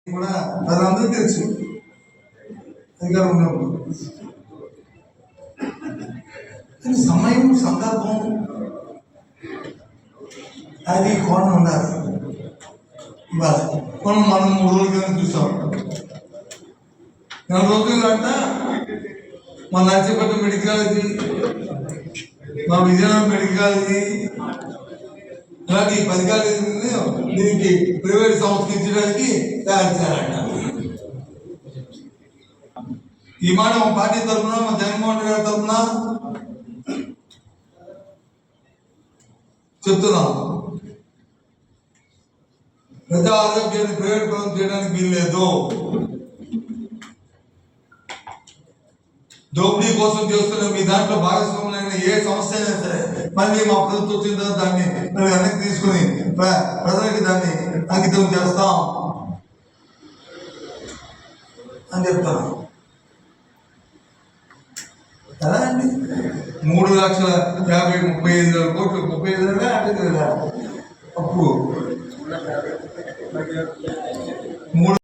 కూడా ప్రజలందరూ తెలుసు అధికారం ఉన్నప్పుడు. కానీ సమయం సందర్భం అది కోణం ఉండాలి. మనం 3 రోజుల కింద చూసాం. 4 రోజులు అంటే మా నర్సీపట్నం మెడికల్ కాలేజీ, మా విజయనగరం మెడికల్ కాలేజీ, ఇలాంటి 10 కాలేజీని దీనికి ప్రైవేట్ సంస్థకి ఇచ్చడానికి తయారు చేయాలంట. ఈ మాట మా పార్టీ తరఫున, మా జగన్మోహన్ రెడ్డి గారి తరఫున చెప్తున్నాం. ప్రజా ఆరోగ్యాన్ని ప్రైవేట్ పరం చేయడానికి వీల్లేదు. దోపిడీ కోసం చేస్తున్న మీ దాంట్లో భాగస్వాములైన ఏ సమస్య అయినా సరే మళ్ళీ మా ప్రభుత్వం వచ్చిన తర్వాత దాన్ని వెనక్కి తీసుకుని ప్రజలకి దాన్ని అంకితం చేస్తాం అని చెప్తాను. ఎలా అండి? 3,50,35,000 కోట్లు, 35,000 అప్పు